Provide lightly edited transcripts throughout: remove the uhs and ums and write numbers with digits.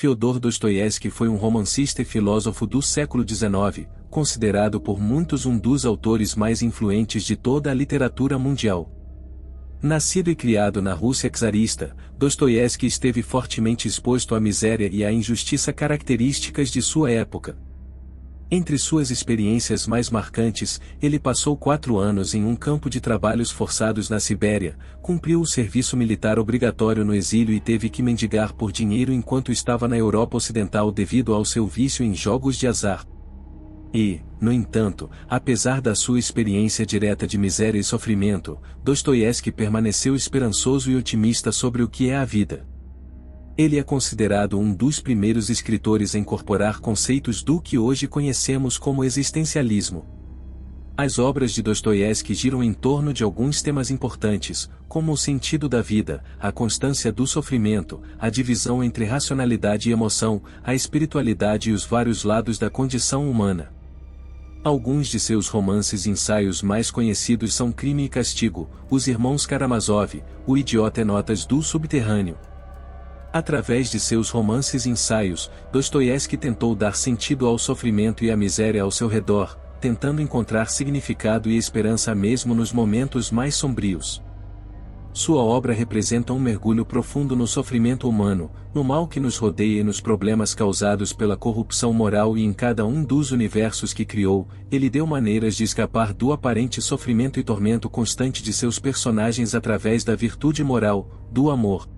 Fyodor Dostoiévski foi um romancista e filósofo do século XIX, considerado por muitos um dos autores mais influentes de toda a literatura mundial. Nascido e criado na Rússia czarista, Dostoiévski esteve fortemente exposto à miséria e à injustiça características de sua época. Entre suas experiências mais marcantes, ele passou 4 anos em um campo de trabalhos forçados na Sibéria, cumpriu o serviço militar obrigatório no exílio e teve que mendigar por dinheiro enquanto estava na Europa Ocidental devido ao seu vício em jogos de azar. E, no entanto, apesar da sua experiência direta de miséria e sofrimento, Dostoiévski permaneceu esperançoso e otimista sobre o que é a vida. Ele é considerado um dos primeiros escritores a incorporar conceitos do que hoje conhecemos como existencialismo. As obras de Dostoiévski giram em torno de alguns temas importantes, como o sentido da vida, a constância do sofrimento, a divisão entre racionalidade e emoção, a espiritualidade e os vários lados da condição humana. Alguns de seus romances e ensaios mais conhecidos são Crime e Castigo, Os Irmãos Karamazov, O Idiota e Notas do Subterrâneo. Através de seus romances e ensaios, Dostoiévski tentou dar sentido ao sofrimento e à miséria ao seu redor, tentando encontrar significado e esperança mesmo nos momentos mais sombrios. Sua obra representa um mergulho profundo no sofrimento humano, no mal que nos rodeia e nos problemas causados pela corrupção moral, e em cada um dos universos que criou, ele deu maneiras de escapar do aparente sofrimento e tormento constante de seus personagens através da virtude moral, do amor,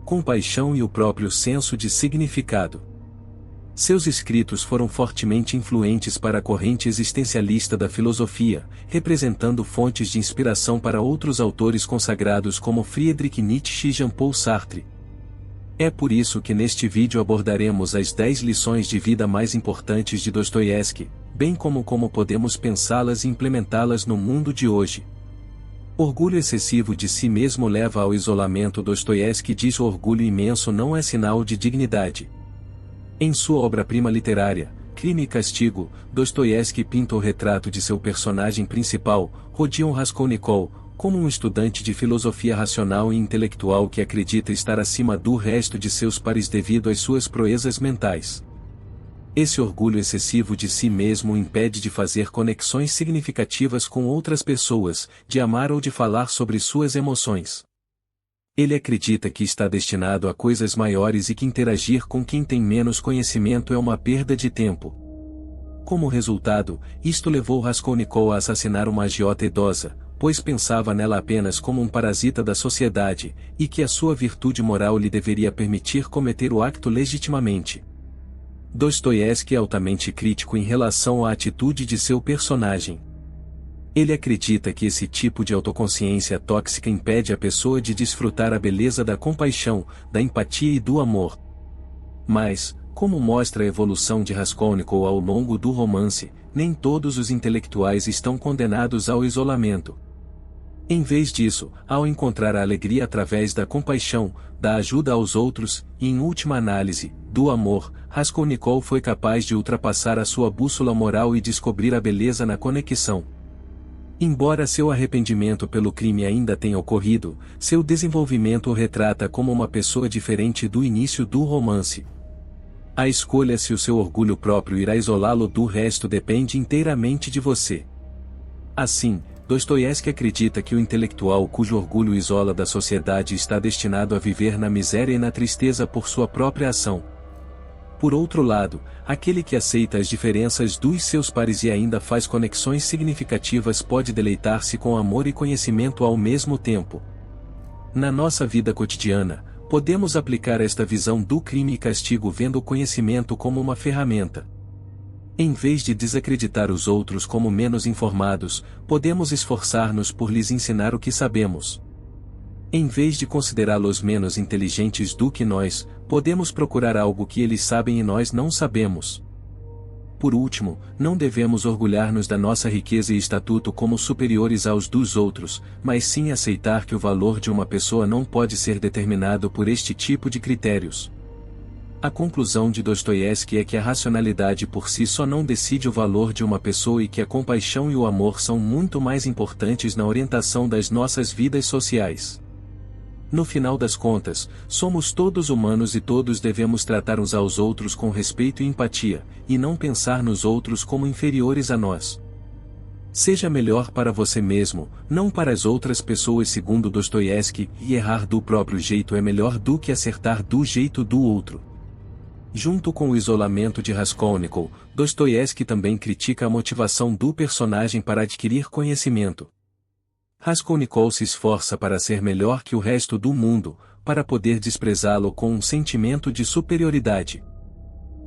compaixão e o próprio senso de significado. Seus escritos foram fortemente influentes para a corrente existencialista da filosofia, representando fontes de inspiração para outros autores consagrados como Friedrich Nietzsche e Jean-Paul Sartre. É por isso que neste vídeo abordaremos as 10 lições de vida mais importantes de Dostoiévski, bem como podemos pensá-las e implementá-las no mundo de hoje. Orgulho excessivo de si mesmo leva ao isolamento. Dostoiévski diz: o orgulho imenso não é sinal de dignidade. Em sua obra-prima literária, Crime e Castigo, Dostoiévski pinta o retrato de seu personagem principal, Rodion Raskolnikov, como um estudante de filosofia racional e intelectual que acredita estar acima do resto de seus pares devido às suas proezas mentais. Esse orgulho excessivo de si mesmo o impede de fazer conexões significativas com outras pessoas, de amar ou de falar sobre suas emoções. Ele acredita que está destinado a coisas maiores e que interagir com quem tem menos conhecimento é uma perda de tempo. Como resultado, isto levou Raskolnikov a assassinar uma agiota idosa, pois pensava nela apenas como um parasita da sociedade, e que a sua virtude moral lhe deveria permitir cometer o acto legitimamente. Dostoiévski é altamente crítico em relação à atitude de seu personagem. Ele acredita que esse tipo de autoconsciência tóxica impede a pessoa de desfrutar a beleza da compaixão, da empatia e do amor. Mas, como mostra a evolução de Raskolnikov ao longo do romance, nem todos os intelectuais estão condenados ao isolamento. Em vez disso, ao encontrar a alegria através da compaixão, da ajuda aos outros, e em última análise, do amor, Raskolnikov foi capaz de ultrapassar a sua bússola moral e descobrir a beleza na conexão. Embora seu arrependimento pelo crime ainda tenha ocorrido, seu desenvolvimento o retrata como uma pessoa diferente do início do romance. A escolha se o seu orgulho próprio irá isolá-lo do resto depende inteiramente de você. Assim, Dostoiévski acredita que o intelectual cujo orgulho isola da sociedade está destinado a viver na miséria e na tristeza por sua própria ação. Por outro lado, aquele que aceita as diferenças dos seus pares e ainda faz conexões significativas pode deleitar-se com amor e conhecimento ao mesmo tempo. Na nossa vida cotidiana, podemos aplicar esta visão do crime e castigo vendo o conhecimento como uma ferramenta. Em vez de desacreditar os outros como menos informados, podemos esforçar-nos por lhes ensinar o que sabemos. Em vez de considerá-los menos inteligentes do que nós, podemos procurar algo que eles sabem e nós não sabemos. Por último, não devemos orgulhar-nos da nossa riqueza e estatuto como superiores aos dos outros, mas sim aceitar que o valor de uma pessoa não pode ser determinado por este tipo de critérios. A conclusão de Dostoiévski é que a racionalidade por si só não decide o valor de uma pessoa e que a compaixão e o amor são muito mais importantes na orientação das nossas vidas sociais. No final das contas, somos todos humanos e todos devemos tratar uns aos outros com respeito e empatia, e não pensar nos outros como inferiores a nós. Seja melhor para você mesmo, não para as outras pessoas, segundo Dostoiévski, e errar do próprio jeito é melhor do que acertar do jeito do outro. Junto com o isolamento de Raskolnikov, Dostoiévski também critica a motivação do personagem para adquirir conhecimento. Raskolnikov se esforça para ser melhor que o resto do mundo, para poder desprezá-lo com um sentimento de superioridade.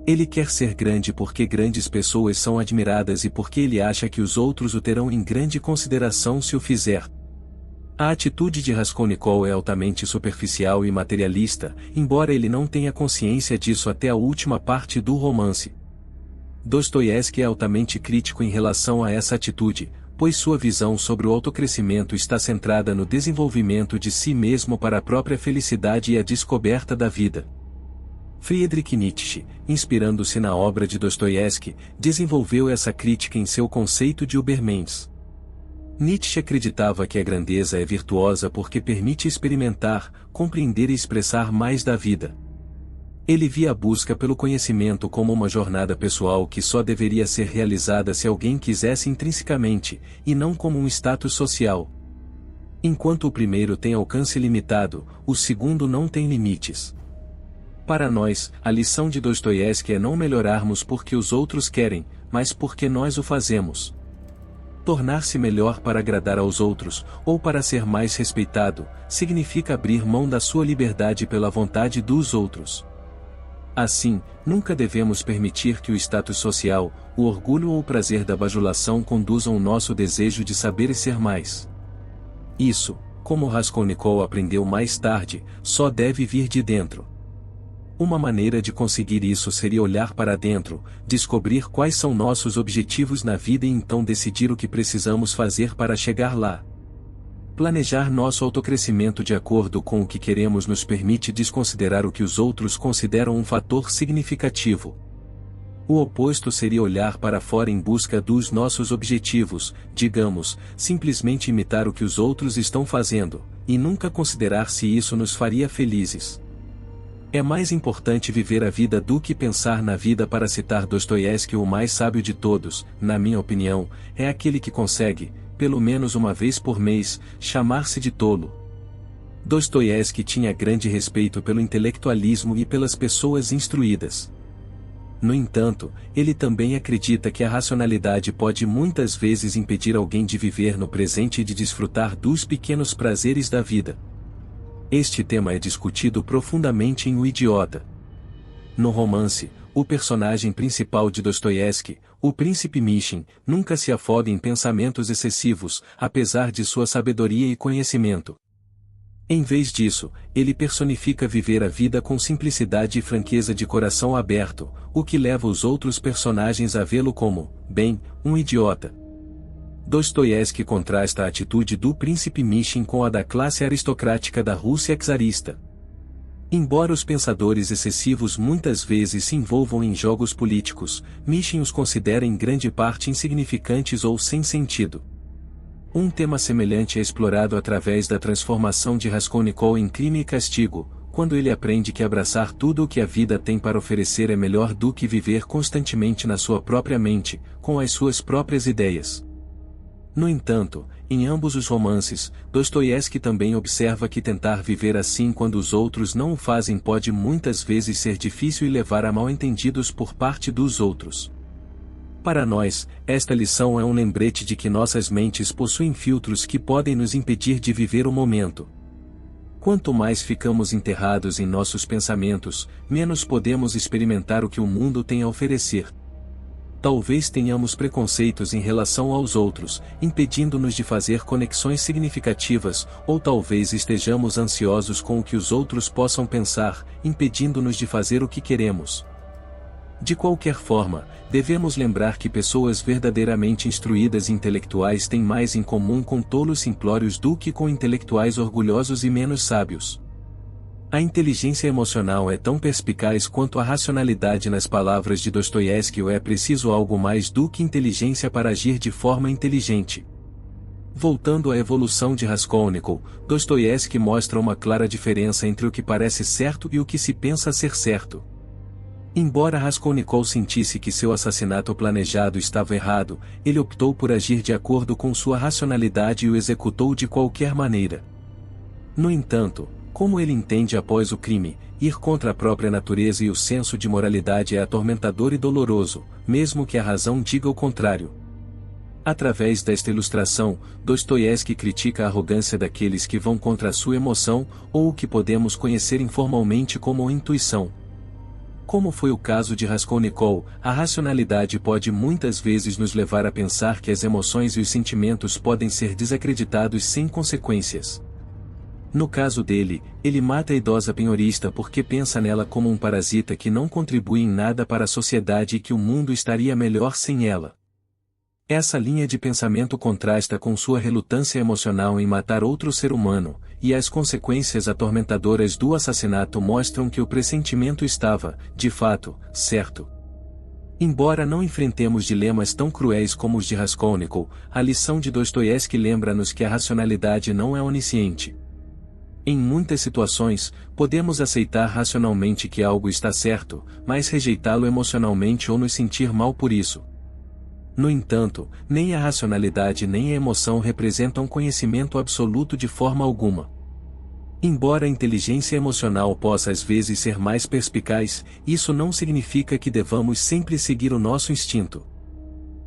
Ele quer ser grande porque grandes pessoas são admiradas e porque ele acha que os outros o terão em grande consideração se o fizer. A atitude de Raskolnikov é altamente superficial e materialista, embora ele não tenha consciência disso até a última parte do romance. Dostoiévski é altamente crítico em relação a essa atitude, pois sua visão sobre o autocrescimento está centrada no desenvolvimento de si mesmo para a própria felicidade e a descoberta da vida. Friedrich Nietzsche, inspirando-se na obra de Dostoiévski, desenvolveu essa crítica em seu conceito de Übermensch. Nietzsche acreditava que a grandeza é virtuosa porque permite experimentar, compreender e expressar mais da vida. Ele via a busca pelo conhecimento como uma jornada pessoal que só deveria ser realizada se alguém quisesse intrinsecamente, e não como um status social. Enquanto o primeiro tem alcance limitado, o segundo não tem limites. Para nós, a lição de Dostoiévski é não melhorarmos porque os outros querem, mas porque nós o fazemos. Tornar-se melhor para agradar aos outros, ou para ser mais respeitado, significa abrir mão da sua liberdade pela vontade dos outros. Assim, nunca devemos permitir que o status social, o orgulho ou o prazer da bajulação conduzam o nosso desejo de saber e ser mais. Isso, como Raskolnikov aprendeu mais tarde, só deve vir de dentro. Uma maneira de conseguir isso seria olhar para dentro, descobrir quais são nossos objetivos na vida e então decidir o que precisamos fazer para chegar lá. Planejar nosso autocrescimento de acordo com o que queremos nos permite desconsiderar o que os outros consideram um fator significativo. O oposto seria olhar para fora em busca dos nossos objetivos, digamos, simplesmente imitar o que os outros estão fazendo, e nunca considerar se isso nos faria felizes. É mais importante viver a vida do que pensar na vida. Para citar Dostoiévski, o mais sábio de todos, na minha opinião, é aquele que consegue, pelo menos uma vez por mês, chamar-se de tolo. Dostoiévski tinha grande respeito pelo intelectualismo e pelas pessoas instruídas. No entanto, ele também acredita que a racionalidade pode muitas vezes impedir alguém de viver no presente e de desfrutar dos pequenos prazeres da vida. Este tema é discutido profundamente em O Idiota. No romance, o personagem principal de Dostoiévski, o príncipe Mishin, nunca se afoga em pensamentos excessivos, apesar de sua sabedoria e conhecimento. Em vez disso, ele personifica viver a vida com simplicidade e franqueza de coração aberto, o que leva os outros personagens a vê-lo como, bem, um idiota. Dostoiévski contrasta a atitude do príncipe Mishin com a da classe aristocrática da Rússia czarista. Embora os pensadores excessivos muitas vezes se envolvam em jogos políticos, Mishin os considera em grande parte insignificantes ou sem sentido. Um tema semelhante é explorado através da transformação de Raskolnikov em Crime e Castigo, quando ele aprende que abraçar tudo o que a vida tem para oferecer é melhor do que viver constantemente na sua própria mente, com as suas próprias ideias. No entanto, em ambos os romances, Dostoiévski também observa que tentar viver assim quando os outros não o fazem pode muitas vezes ser difícil e levar a mal-entendidos por parte dos outros. Para nós, esta lição é um lembrete de que nossas mentes possuem filtros que podem nos impedir de viver o momento. Quanto mais ficamos enterrados em nossos pensamentos, menos podemos experimentar o que o mundo tem a oferecer. Talvez tenhamos preconceitos em relação aos outros, impedindo-nos de fazer conexões significativas, ou talvez estejamos ansiosos com o que os outros possam pensar, impedindo-nos de fazer o que queremos. De qualquer forma, devemos lembrar que pessoas verdadeiramente instruídas e intelectuais têm mais em comum com tolos simplórios do que com intelectuais orgulhosos e menos sábios. A inteligência emocional é tão perspicaz quanto a racionalidade. Nas palavras de Dostoiévski, ou é preciso algo mais do que inteligência para agir de forma inteligente. Voltando à evolução de Raskolnikov, Dostoiévski mostra uma clara diferença entre o que parece certo e o que se pensa ser certo. Embora Raskolnikov sentisse que seu assassinato planejado estava errado, ele optou por agir de acordo com sua racionalidade e o executou de qualquer maneira. No entanto, como ele entende após o crime, ir contra a própria natureza e o senso de moralidade é atormentador e doloroso, mesmo que a razão diga o contrário. Através desta ilustração, Dostoiévski critica a arrogância daqueles que vão contra a sua emoção, ou o que podemos conhecer informalmente como intuição. Como foi o caso de Raskolnikov, a racionalidade pode muitas vezes nos levar a pensar que as emoções e os sentimentos podem ser desacreditados sem consequências. No caso dele, ele mata a idosa penhorista porque pensa nela como um parasita que não contribui em nada para a sociedade e que o mundo estaria melhor sem ela. Essa linha de pensamento contrasta com sua relutância emocional em matar outro ser humano, e as consequências atormentadoras do assassinato mostram que o pressentimento estava, de fato, certo. Embora não enfrentemos dilemas tão cruéis como os de Raskolnikov, a lição de Dostoiévski lembra-nos que a racionalidade não é onisciente. Em muitas situações, podemos aceitar racionalmente que algo está certo, mas rejeitá-lo emocionalmente ou nos sentir mal por isso. No entanto, nem a racionalidade nem a emoção representam conhecimento absoluto de forma alguma. Embora a inteligência emocional possa às vezes ser mais perspicaz, isso não significa que devamos sempre seguir o nosso instinto.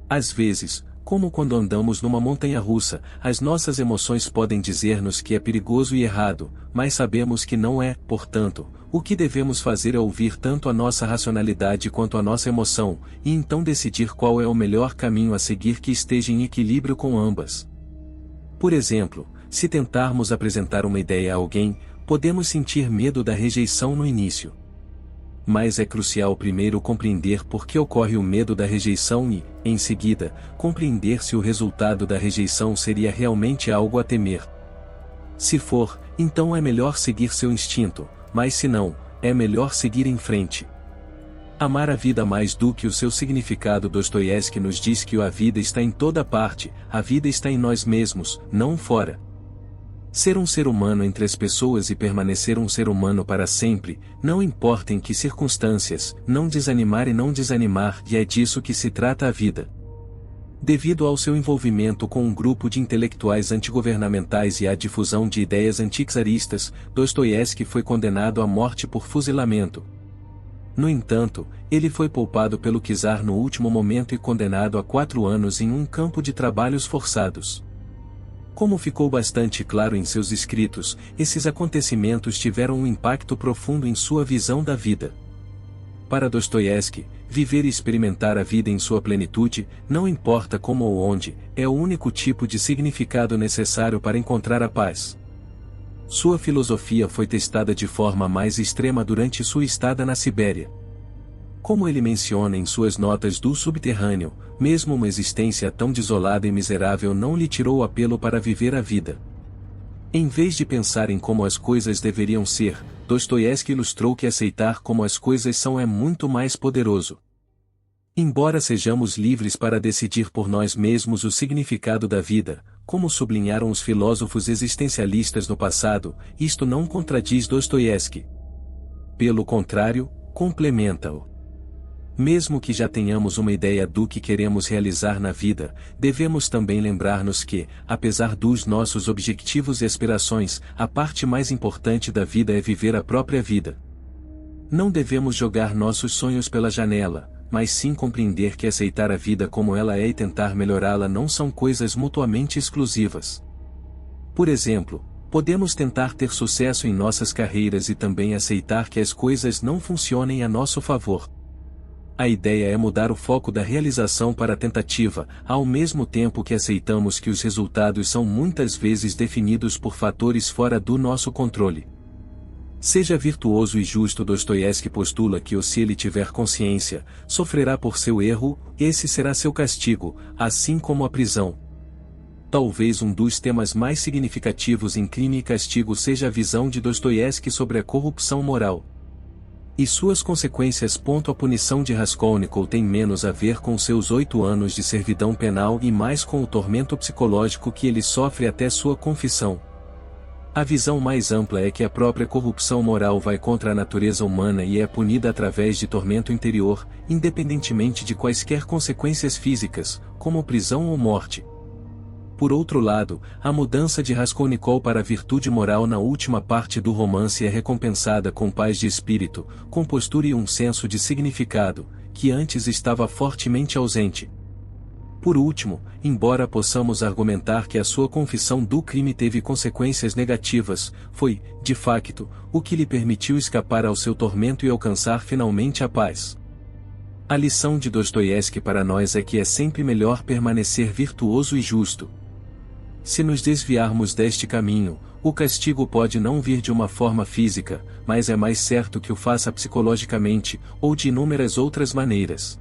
Às vezes, como quando andamos numa montanha-russa, as nossas emoções podem dizer-nos que é perigoso e errado, mas sabemos que não é, portanto, o que devemos fazer é ouvir tanto a nossa racionalidade quanto a nossa emoção, e então decidir qual é o melhor caminho a seguir que esteja em equilíbrio com ambas. Por exemplo, se tentarmos apresentar uma ideia a alguém, podemos sentir medo da rejeição no início. Mas é crucial primeiro compreender por que ocorre o medo da rejeição e, em seguida, compreender se o resultado da rejeição seria realmente algo a temer. Se for, então é melhor seguir seu instinto, mas se não, é melhor seguir em frente. Amar a vida mais do que o seu significado. Dostoiévski nos diz que a vida está em toda parte, a vida está em nós mesmos, não fora. Ser um ser humano entre as pessoas e permanecer um ser humano para sempre, não importa em que circunstâncias, não desanimar e não desanimar, e é disso que se trata a vida. Devido ao seu envolvimento com um grupo de intelectuais antigovernamentais e à difusão de ideias anticzaristas, Dostoiévski foi condenado à morte por fuzilamento. No entanto, ele foi poupado pelo czar no último momento e condenado a 4 anos em um campo de trabalhos forçados. Como ficou bastante claro em seus escritos, esses acontecimentos tiveram um impacto profundo em sua visão da vida. Para Dostoiévski, viver e experimentar a vida em sua plenitude, não importa como ou onde, é o único tipo de significado necessário para encontrar a paz. Sua filosofia foi testada de forma mais extrema durante sua estada na Sibéria. Como ele menciona em suas notas do subterrâneo, mesmo uma existência tão desolada e miserável não lhe tirou o apelo para viver a vida. Em vez de pensar em como as coisas deveriam ser, Dostoiévski ilustrou que aceitar como as coisas são é muito mais poderoso. Embora sejamos livres para decidir por nós mesmos o significado da vida, como sublinharam os filósofos existencialistas no passado, isto não contradiz Dostoiévski. Pelo contrário, complementa-o. Mesmo que já tenhamos uma ideia do que queremos realizar na vida, devemos também lembrar-nos que, apesar dos nossos objetivos e aspirações, a parte mais importante da vida é viver a própria vida. Não devemos jogar nossos sonhos pela janela, mas sim compreender que aceitar a vida como ela é e tentar melhorá-la não são coisas mutuamente exclusivas. Por exemplo, podemos tentar ter sucesso em nossas carreiras e também aceitar que as coisas não funcionem a nosso favor. A ideia é mudar o foco da realização para a tentativa, ao mesmo tempo que aceitamos que os resultados são muitas vezes definidos por fatores fora do nosso controle. Seja virtuoso e justo. Dostoiévski postula que se ele tiver consciência, sofrerá por seu erro, esse será seu castigo, assim como a prisão. Talvez um dos temas mais significativos em Crime e Castigo seja a visão de Dostoiévski sobre a corrupção moral. E suas consequências. A punição de Raskolnikov tem menos a ver com seus 8 anos de servidão penal e mais com o tormento psicológico que ele sofre até sua confissão. A visão mais ampla é que a própria corrupção moral vai contra a natureza humana e é punida através de tormento interior, independentemente de quaisquer consequências físicas, como prisão ou morte. Por outro lado, a mudança de Raskolnikov para a virtude moral na última parte do romance é recompensada com paz de espírito, compostura e um senso de significado, que antes estava fortemente ausente. Por último, embora possamos argumentar que a sua confissão do crime teve consequências negativas, foi, de facto, o que lhe permitiu escapar ao seu tormento e alcançar finalmente a paz. A lição de Dostoiévski para nós é que é sempre melhor permanecer virtuoso e justo. Se nos desviarmos deste caminho, o castigo pode não vir de uma forma física, mas é mais certo que o faça psicologicamente, ou de inúmeras outras maneiras.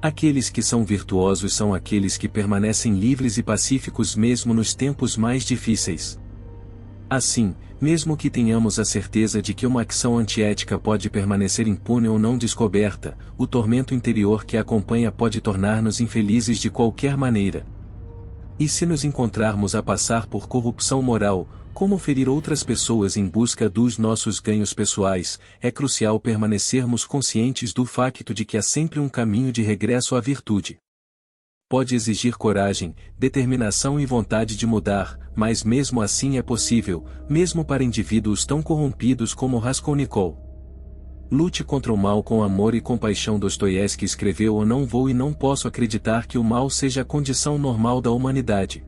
Aqueles que são virtuosos são aqueles que permanecem livres e pacíficos mesmo nos tempos mais difíceis. Assim, mesmo que tenhamos a certeza de que uma ação antiética pode permanecer impune ou não descoberta, o tormento interior que a acompanha pode tornar-nos infelizes de qualquer maneira. E se nos encontrarmos a passar por corrupção moral, como ferir outras pessoas em busca dos nossos ganhos pessoais, é crucial permanecermos conscientes do facto de que há sempre um caminho de regresso à virtude. Pode exigir coragem, determinação e vontade de mudar, mas mesmo assim é possível, mesmo para indivíduos tão corrompidos como Raskolnikov. Lute contra o mal com amor e compaixão. Dostoiévski escreveu: Eu não vou e não posso acreditar que o mal seja a condição normal da humanidade.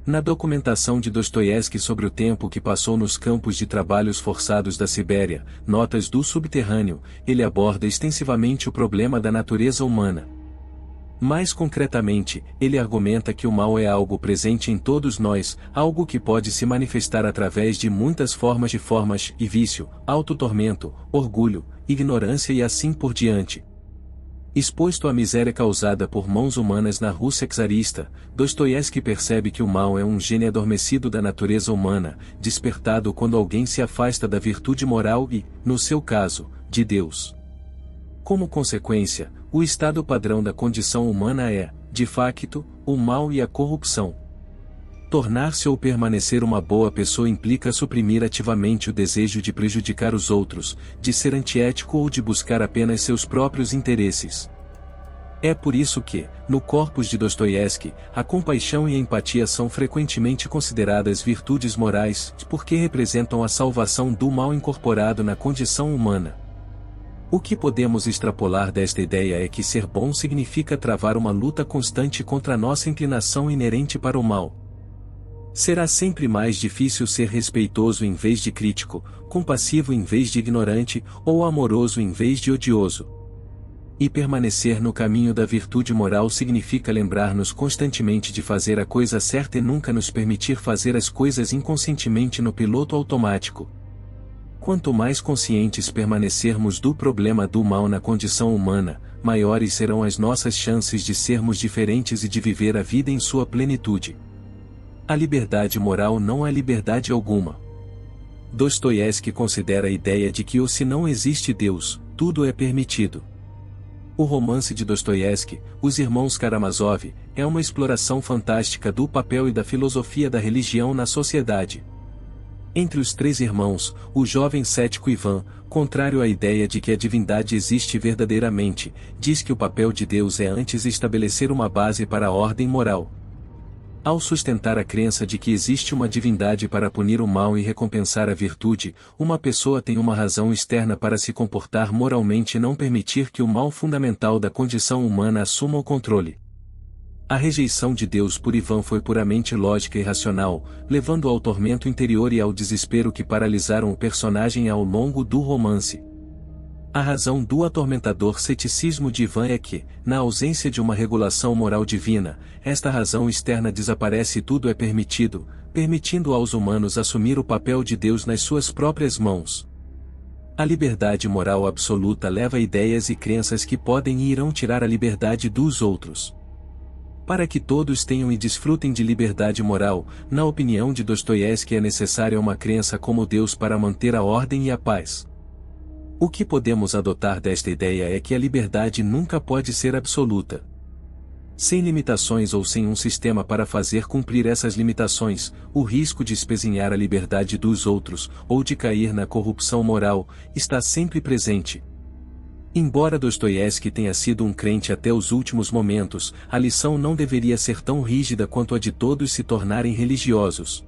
Na documentação de Dostoiévski sobre o tempo que passou nos campos de trabalhos forçados da Sibéria, Notas do Subterrâneo, ele aborda extensivamente o problema da natureza humana. Mais concretamente, ele argumenta que o mal é algo presente em todos nós, algo que pode se manifestar através de muitas formas e vício, autotormento, orgulho, ignorância e assim por diante. Exposto à miséria causada por mãos humanas na Rússia czarista, Dostoiévski percebe que o mal é um gene adormecido da natureza humana, despertado quando alguém se afasta da virtude moral e, no seu caso, de Deus. Como consequência, o estado padrão da condição humana é, de facto, o mal e a corrupção. Tornar-se ou permanecer uma boa pessoa implica suprimir ativamente o desejo de prejudicar os outros, de ser antiético ou de buscar apenas seus próprios interesses. É por isso que, no corpus de Dostoiévski, a compaixão e a empatia são frequentemente consideradas virtudes morais, porque representam a salvação do mal incorporado na condição humana. O que podemos extrapolar desta ideia é que ser bom significa travar uma luta constante contra a nossa inclinação inerente para o mal. Será sempre mais difícil ser respeitoso em vez de crítico, compassivo em vez de ignorante, ou amoroso em vez de odioso. E permanecer no caminho da virtude moral significa lembrar-nos constantemente de fazer a coisa certa e nunca nos permitir fazer as coisas inconscientemente no piloto automático. Quanto mais conscientes permanecermos do problema do mal na condição humana, maiores serão as nossas chances de sermos diferentes e de viver a vida em sua plenitude. A liberdade moral não há liberdade alguma. Dostoiévski considera a ideia de que se não existe Deus, tudo é permitido. O romance de Dostoiévski, Os Irmãos Karamazov, é uma exploração fantástica do papel e da filosofia da religião na sociedade. Entre os 3 irmãos, o jovem cético Ivan, contrário à ideia de que a divindade existe verdadeiramente, diz que o papel de Deus é antes estabelecer uma base para a ordem moral. Ao sustentar a crença de que existe uma divindade para punir o mal e recompensar a virtude, uma pessoa tem uma razão externa para se comportar moralmente e não permitir que o mal fundamental da condição humana assuma o controle. A rejeição de Deus por Ivan foi puramente lógica e racional, levando ao tormento interior e ao desespero que paralisaram o personagem ao longo do romance. A razão do atormentador ceticismo de Ivan é que, na ausência de uma regulação moral divina, esta razão externa desaparece e tudo é permitido, permitindo aos humanos assumir o papel de Deus nas suas próprias mãos. A liberdade moral absoluta leva a ideias e crenças que podem e irão tirar a liberdade dos outros. Para que todos tenham e desfrutem de liberdade moral, na opinião de Dostoiévski é necessária uma crença como Deus para manter a ordem e a paz. O que podemos adotar desta ideia é que a liberdade nunca pode ser absoluta. Sem limitações ou sem um sistema para fazer cumprir essas limitações, o risco de espezinhar a liberdade dos outros, ou de cair na corrupção moral, está sempre presente. Embora Dostoiévski tenha sido um crente até os últimos momentos, a lição não deveria ser tão rígida quanto a de todos se tornarem religiosos.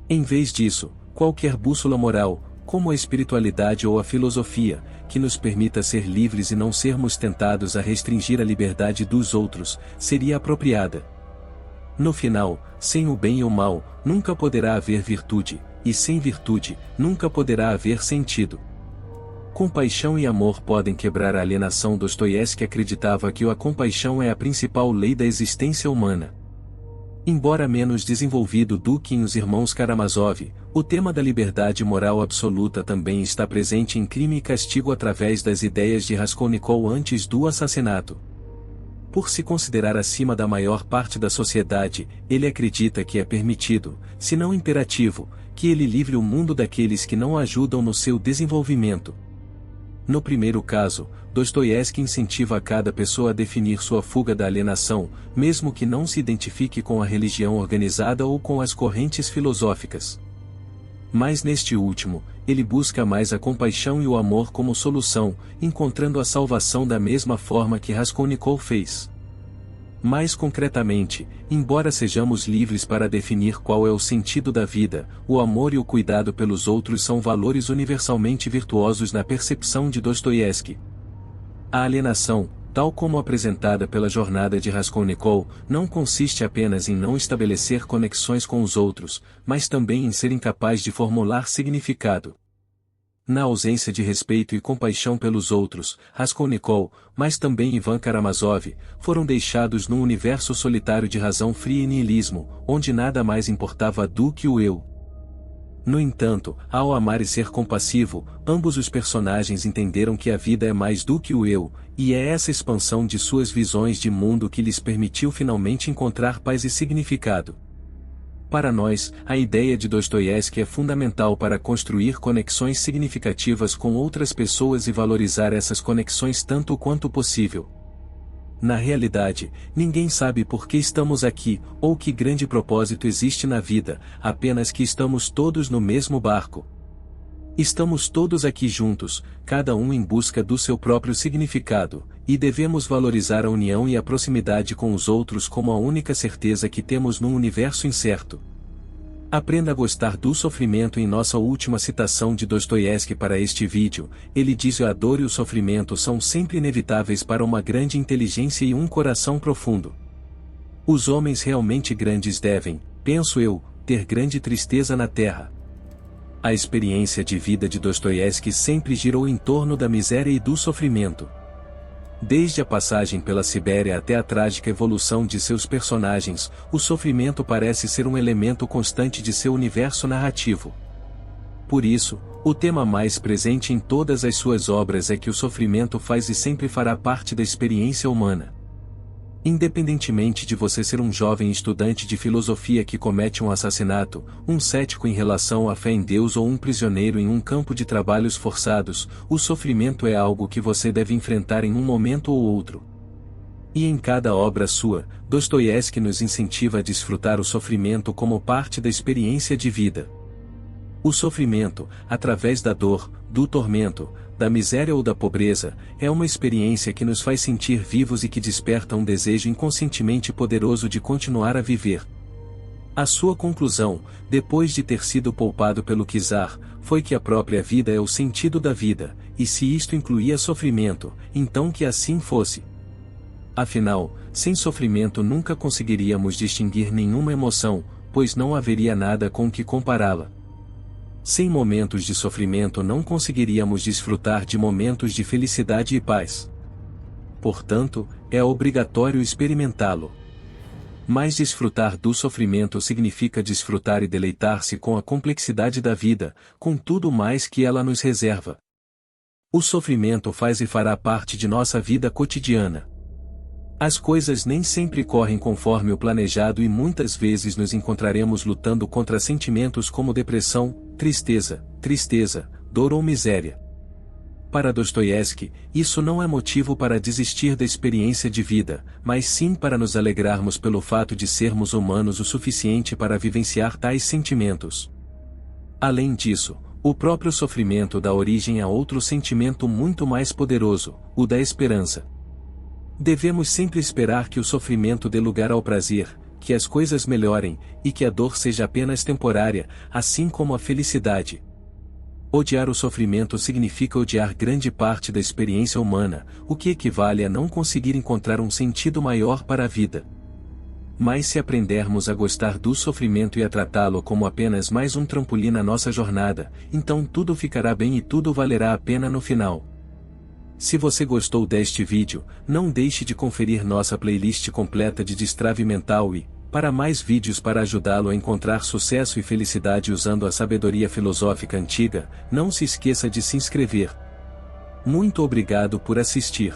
Em vez disso, qualquer bússola moral, como a espiritualidade ou a filosofia, que nos permita ser livres e não sermos tentados a restringir a liberdade dos outros, seria apropriada. No final, sem o bem e o mal, nunca poderá haver virtude, e sem virtude, nunca poderá haver sentido. Compaixão e amor podem quebrar a alienação. Dostoiévski acreditava que a compaixão é a principal lei da existência humana. Embora menos desenvolvido do que em Os Irmãos Karamazov, o tema da liberdade moral absoluta também está presente em Crime e Castigo através das ideias de Raskolnikov antes do assassinato. Por se considerar acima da maior parte da sociedade, ele acredita que é permitido, se não imperativo, que ele livre o mundo daqueles que não ajudam no seu desenvolvimento. No primeiro caso, Dostoiévski incentiva a cada pessoa a definir sua fuga da alienação, mesmo que não se identifique com a religião organizada ou com as correntes filosóficas. Mas neste último, ele busca mais a compaixão e o amor como solução, encontrando a salvação da mesma forma que Raskolnikov fez. Mais concretamente, embora sejamos livres para definir qual é o sentido da vida, o amor e o cuidado pelos outros são valores universalmente virtuosos na percepção de Dostoiévski. A alienação, tal como apresentada pela jornada de Raskolnikov, não consiste apenas em não estabelecer conexões com os outros, mas também em ser incapaz de formular significado. Na ausência de respeito e compaixão pelos outros, Raskolnikov, mas também Ivan Karamazov, foram deixados num universo solitário de razão fria e niilismo, onde nada mais importava do que o eu. No entanto, ao amar e ser compassivo, ambos os personagens entenderam que a vida é mais do que o eu, e é essa expansão de suas visões de mundo que lhes permitiu finalmente encontrar paz e significado. Para nós, a ideia de Dostoiévski é fundamental para construir conexões significativas com outras pessoas e valorizar essas conexões tanto quanto possível. Na realidade, ninguém sabe por que estamos aqui, ou que grande propósito existe na vida, apenas que estamos todos no mesmo barco. Estamos todos aqui juntos, cada um em busca do seu próprio significado, e devemos valorizar a união e a proximidade com os outros como a única certeza que temos num universo incerto. Aprenda a gostar do sofrimento. Em nossa última citação de Dostoiévski para este vídeo, ele diz: a dor e o sofrimento são sempre inevitáveis para uma grande inteligência e um coração profundo. Os homens realmente grandes devem, penso eu, ter grande tristeza na terra. A experiência de vida de Dostoiévski sempre girou em torno da miséria e do sofrimento. Desde a passagem pela Sibéria até a trágica evolução de seus personagens, o sofrimento parece ser um elemento constante de seu universo narrativo. Por isso, o tema mais presente em todas as suas obras é que o sofrimento faz e sempre fará parte da experiência humana. Independentemente de você ser um jovem estudante de filosofia que comete um assassinato, um cético em relação à fé em Deus ou um prisioneiro em um campo de trabalhos forçados, o sofrimento é algo que você deve enfrentar em um momento ou outro. E em cada obra sua, Dostoiévski nos incentiva a desfrutar o sofrimento como parte da experiência de vida. O sofrimento, através da dor, do tormento, da miséria ou da pobreza, é uma experiência que nos faz sentir vivos e que desperta um desejo inconscientemente poderoso de continuar a viver. A sua conclusão, depois de ter sido poupado pelo czar, foi que a própria vida é o sentido da vida, e se isto incluía sofrimento, então que assim fosse. Afinal, sem sofrimento nunca conseguiríamos distinguir nenhuma emoção, pois não haveria nada com que compará-la. Sem momentos de sofrimento não conseguiríamos desfrutar de momentos de felicidade e paz. Portanto, é obrigatório experimentá-lo. Mas desfrutar do sofrimento significa desfrutar e deleitar-se com a complexidade da vida, com tudo mais que ela nos reserva. O sofrimento faz e fará parte de nossa vida cotidiana. As coisas nem sempre correm conforme o planejado e muitas vezes nos encontraremos lutando contra sentimentos como depressão, tristeza, dor ou miséria. Para Dostoiévski, isso não é motivo para desistir da experiência de vida, mas sim para nos alegrarmos pelo fato de sermos humanos o suficiente para vivenciar tais sentimentos. Além disso, o próprio sofrimento dá origem a outro sentimento muito mais poderoso, o da esperança. Devemos sempre esperar que o sofrimento dê lugar ao prazer, que as coisas melhorem, e que a dor seja apenas temporária, assim como a felicidade. Odiar o sofrimento significa odiar grande parte da experiência humana, o que equivale a não conseguir encontrar um sentido maior para a vida. Mas se aprendermos a gostar do sofrimento e a tratá-lo como apenas mais um trampolim na nossa jornada, então tudo ficará bem e tudo valerá a pena no final. Se você gostou deste vídeo, não deixe de conferir nossa playlist completa de destrave mental e, para mais vídeos para ajudá-lo a encontrar sucesso e felicidade usando a sabedoria filosófica antiga, não se esqueça de se inscrever. Muito obrigado por assistir.